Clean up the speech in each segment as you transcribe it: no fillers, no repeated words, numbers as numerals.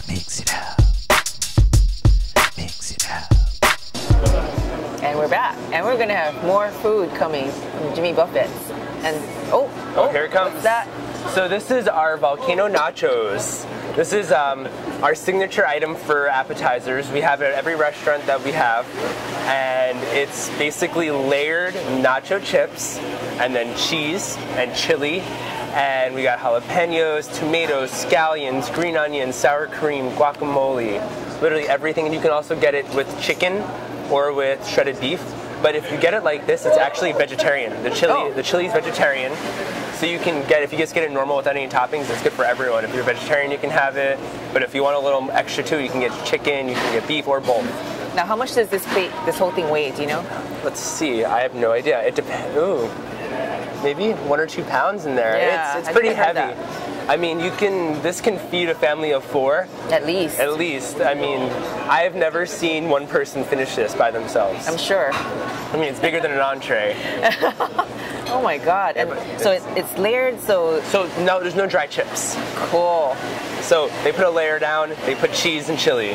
Mix it up. Mix it up. And we're back, and we're gonna have more food coming from Jimmy Buffett's. And oh, here it comes. What's that? So this is our Volcano Nachos. This is our signature item for appetizers. We have it at every restaurant that we have, and it's basically layered nacho chips, and then cheese and chili, and we got jalapenos, tomatoes, scallions, green onions, sour cream, guacamole, literally everything. And you can also get it with chicken or with shredded beef. But if you get it like this, it's actually vegetarian. The chili is vegetarian. So you can get, if you just get it normal without any toppings, it's good for everyone. If you're vegetarian, you can have it. But if you want a little extra too, you can get chicken, you can get beef, or both. Now, how much does this whole thing weigh? Do you know? Let's see. I have no idea. It depends. Ooh, maybe 1 or 2 pounds in there. Yeah, It's pretty heavy. I mean, this can feed a family of 4. At least. At least. I mean, I have never seen one person finish this by themselves. I'm sure. I mean, it's bigger than an entree. Oh my God. And so it's layered, so no, there's no dry chips. Cool. So they put a layer down, they put cheese and chili.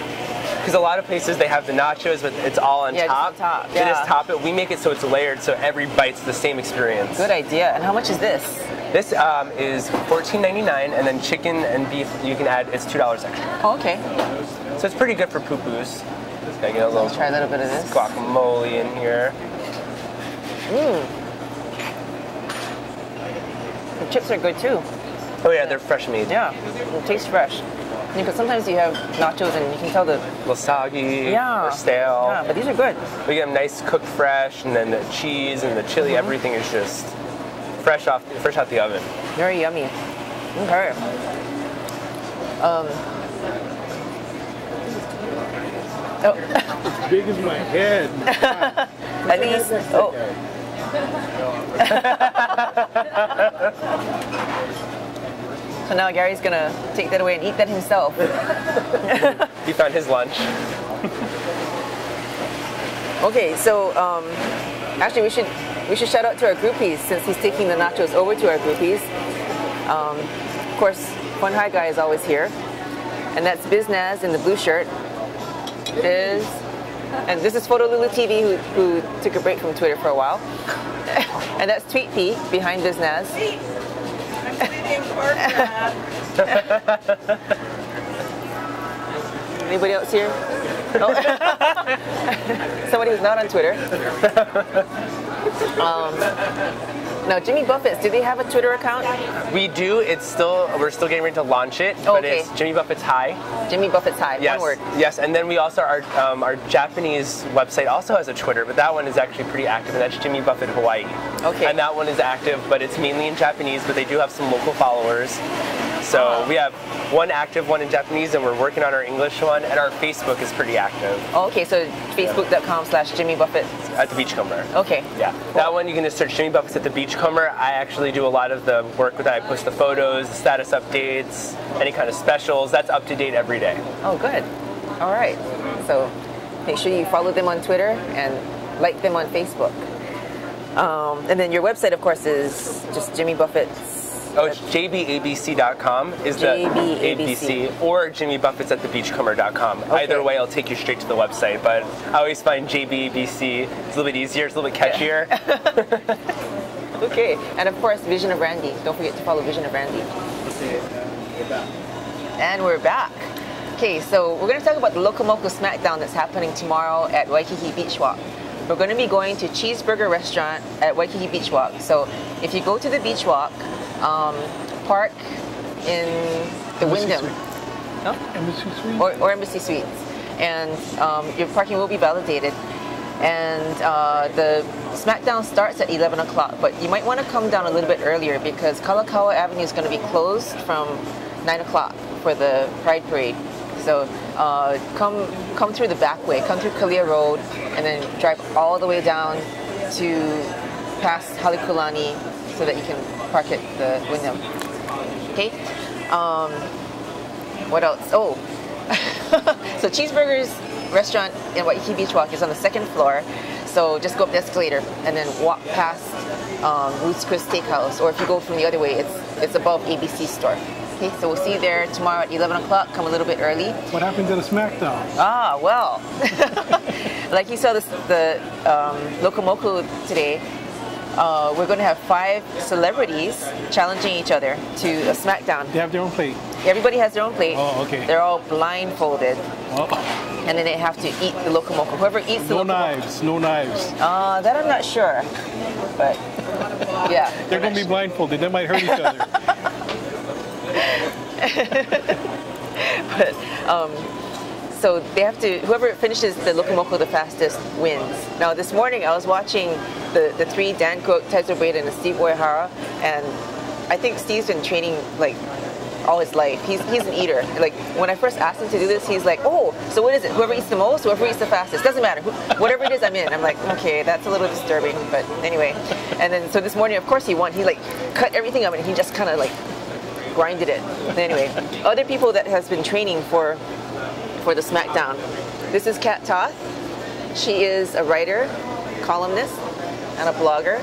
Because a lot of places they have the nachos, but it's all on top. Just on top. They just top it. We make it so it's layered, so every bite's the same experience. Good idea. And how much is this? This is $14.99, and then chicken and beef you can add. It's $2 extra. Oh, okay. So it's pretty good for poo-poos. Gotta get Let's try a little bit of this. Guacamole in here. The chips are good too. Oh yeah, they're fresh made. Yeah, it tastes fresh. Because sometimes you have nachos and you can tell the... A little soggy or stale. Yeah, but these are good. We get them nice, cooked fresh, and then the cheese and the chili, everything is just fresh out the oven. Very yummy. Okay. As big as my head. At least... Oh. So now Gary's gonna take that away and eat that himself. He found his lunch. Okay, so actually we should shout out to our groupies since he's taking the nachos over to our groupies. Of course, Fun High Guy is always here, and that's Biznaz in the blue shirt. And this is Photo Lulu TV who took a break from Twitter for a while. And that's Tweet P behind Biznaz. Anybody else here? Oh. Somebody who's not on Twitter. Now, Jimmy Buffett's, do they have a Twitter account? We do. We're still getting ready to launch it. Oh, but okay. It's Jimmy Buffett's High. Jimmy Buffett's High, yes, one word. Yes, and then we also, our Japanese website also has a Twitter, but that one is actually pretty active, and that's Jimmy Buffett Hawaii. Okay. And that one is active, but it's mainly in Japanese, but they do have some local followers. So we have one active one in Japanese, and we're working on our English one, and our Facebook is pretty active. Oh, okay, so facebook.com/Jimmy Buffett. At the Beachcomber. Okay. Yeah. Cool. That one you can just search Jimmy Buffett at the Beachcomber. I actually do a lot of the work with that. I post the photos, the status updates, any kind of specials. That's up to date every day. Oh, good. All right. So make sure you follow them on Twitter and like them on Facebook. And then your website, of course, is just Jimmy Buffett's. Oh, it's jbabc.com is the ABC, or jimmybuffetts@thebeachcomber.com. Okay. Either way, I'll take you straight to the website, but I always find JBABC, it's a little bit easier, it's a little bit catchier. Yeah. Okay, and of course, Vision of Randy. Don't forget to follow Vision of Randy. And we're back. Okay, so we're going to talk about the Loco Moco Smackdown that's happening tomorrow at Waikiki Beach Walk. We're going to be going to Cheeseburger Restaurant at Waikiki Beach Walk. So if you go to the beach walk, park in the Wyndham. No? Embassy Suites? Or Embassy Suites. And your parking will be validated. And the Smackdown starts at 11 o'clock, but you might want to come down a little bit earlier because Kalakaua Avenue is going to be closed from 9 o'clock for the Pride Parade. So come through the back way, come through Kalia Road, and then drive all the way down to past Halekulani so that you can park at the Wyndham. Okay? What else? Oh, so Cheeseburger's restaurant in Waikiki Beach Walk is on the 2nd floor. So just go up the escalator and then walk past Ruth's Chris Steakhouse. Or if you go from the other way, it's above ABC store. Okay, so we'll see you there tomorrow at 11 o'clock. Come a little bit early. What happened to the Smackdown? Ah, well, like you saw the Loco Moco today, we're going to have 5 celebrities challenging each other to a Smackdown. They have their own plate. Everybody has their own plate. Oh, okay. They're all blindfolded. Oh. And then they have to eat the Loco Moco. Whoever eats the No Loco knives, no knives. Moco. That I'm not sure. But, yeah. They're going to be blindfolded. They might hurt each other. But, so they have to, whoever finishes the Loco Moco the fastest wins. Now this morning I was watching the 3, Dan Cook, Tezo Breda, and Steve Uehara, and I think Steve's been training like all his life. He's an eater. Like when I first asked him to do this, he's like, oh, so what is it? Whoever eats the most, whoever eats the fastest. Doesn't matter. Whatever it is, I'm in. I'm like, okay, that's a little disturbing, but anyway. And then so this morning, of course, he won. He like cut everything up and he just kind of like grinded it. Anyway, other people that has been training for the Smackdown. This is Kat Toth. She is a writer, columnist, and a blogger.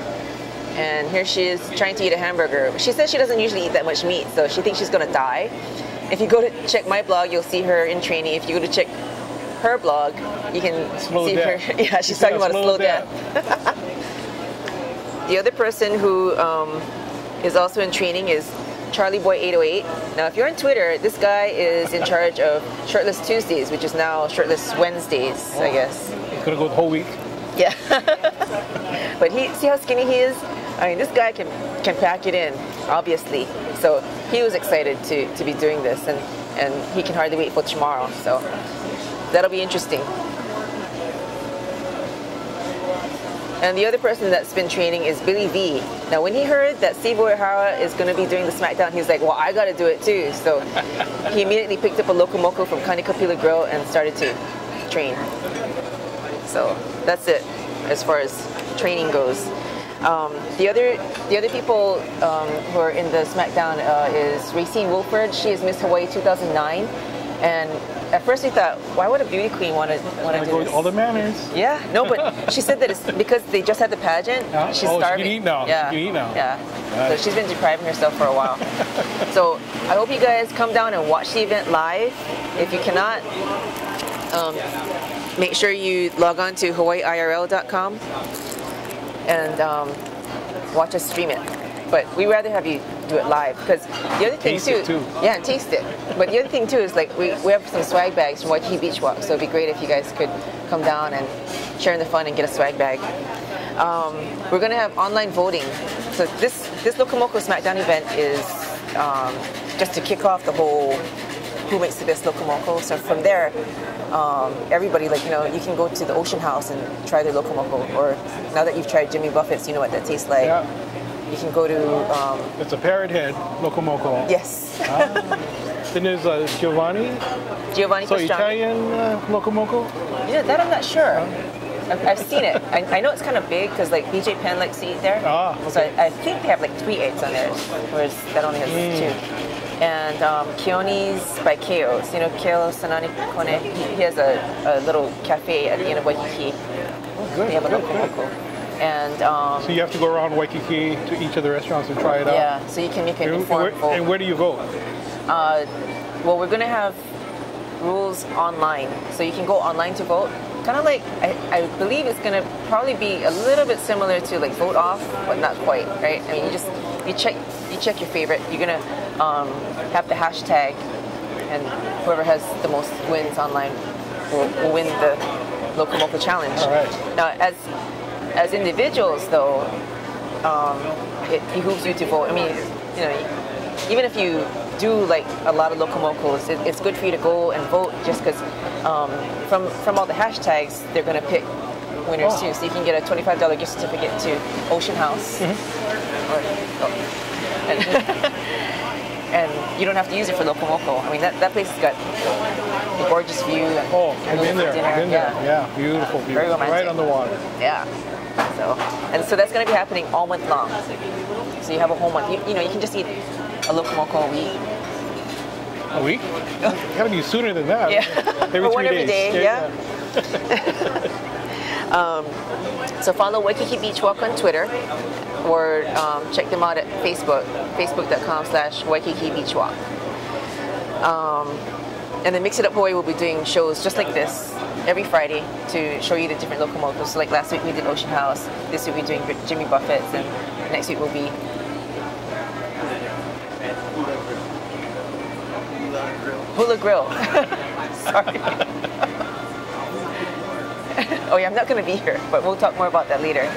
And here she is trying to eat a hamburger. She says she doesn't usually eat that much meat, so she thinks she's going to die. If you go to check my blog, you'll see her in training. If you go to check her blog, you can see her. Yeah, she's talking about a slow death. The other person who is also in training is Charlie Boy 808. Now, if you're on Twitter, this guy is in charge of Shirtless Tuesdays, which is now Shirtless Wednesdays, I guess. He's going to go the whole week. Yeah. But see how skinny he is? I mean, this guy can pack it in, obviously. So he was excited to be doing this, and he can hardly wait for tomorrow. So that'll be interesting. And the other person that's been training is Billy V. Now, when he heard that Steve Uehara is going to be doing the Smackdown, he's like, well, I got to do it too. So he immediately picked up a Loco Moco from Kanikapila Grill and started to train. So that's it as far as training goes. The other people who are in the Smackdown is Racine Wilford. She is Miss Hawaii 2009. And at first we thought, why would a beauty queen want to do this? All the manners. Yeah, no, but she said that it's because they just had the pageant. She's starving. She can eat now. Yeah, she can eat now. Yeah. So she's been depriving herself for a while. So I hope you guys come down and watch the event live. If you cannot, make sure you log on to hawaiiirl.com and watch us stream it. But we'd rather have you do it live because the other thing too, yeah, and taste it. But the other thing too is like we have some swag bags from Waikiki Beach Walk, so it'd be great if you guys could come down and share in the fun and get a swag bag. We're gonna have online voting. So this Loco Moco Smackdown event is just to kick off the whole who makes the best Loco Moco. So from there, everybody, like, you can go to the Ocean House and try their Loco Moco. Or now that you've tried Jimmy Buffett's, you know what that tastes like. Yeah. You can go to... it's a parrot head Loco Moco. Yes. Then there's Giovanni. Giovanni So Pastrami. Italian Loco Moco? Yeah, that I'm not sure. I've seen it. I know it's kind of big because like BJ Penn likes to eat there. Okay. So I think they have like 3 eggs on theirs, whereas that only has 2. And Keone's by Keo's. Keo Sanani Kone, he has a little cafe at the end of Waikiki. Oh, good. They have a good, Loco good. Moco. And so you have to go around Waikiki to each of the restaurants and try it out? Yeah, so you can make an informed vote. And where do you vote? Well, we're going to have rules online. So you can go online to vote. Kind of like, I believe it's going to probably be a little bit similar to like Vote Off, but not quite, right? I mean, you check your favorite. You're going to have the hashtag, and whoever has the most wins online will win the Loco Moco Challenge. All right. Now, as individuals, though, it behooves you to vote. I mean, even if you do like a lot of Loco Mocos, it's good for you to go and vote just because from all the hashtags, they're going to pick winners too. So you can get a $25 gift certificate to Ocean House. And you don't have to use it for Loco Moco. I mean, that place has got a gorgeous view. And I've been there. Yeah, beautiful. Very romantic. Right on the water. Yeah. So that's going to be happening all month long. So you have a whole month. You can just eat a Loco Moco a week. A week? It's got to be sooner than that. Yeah. Every 3 days. Every day, yeah. So follow Waikiki Beach Walk on Twitter, or check them out at Facebook, facebook.com/Waikiki Beach Walk. And then Mix It Up Hawaii will be doing shows just like this every Friday to show you the different local mocos. So like last week we did Ocean House, this week we're doing Jimmy Buffett's, and next week will be Hula Grill. Sorry. Oh yeah, I'm not going to be here, but we'll talk more about that later.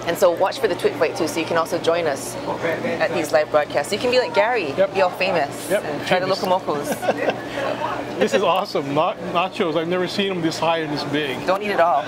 And so watch for the Twit Fight too, so you can also join us at these live broadcasts. You can be like Gary, be all famous, and try the local mocos. This is awesome. Nachos, I've never seen them this high and this big. Don't eat it all.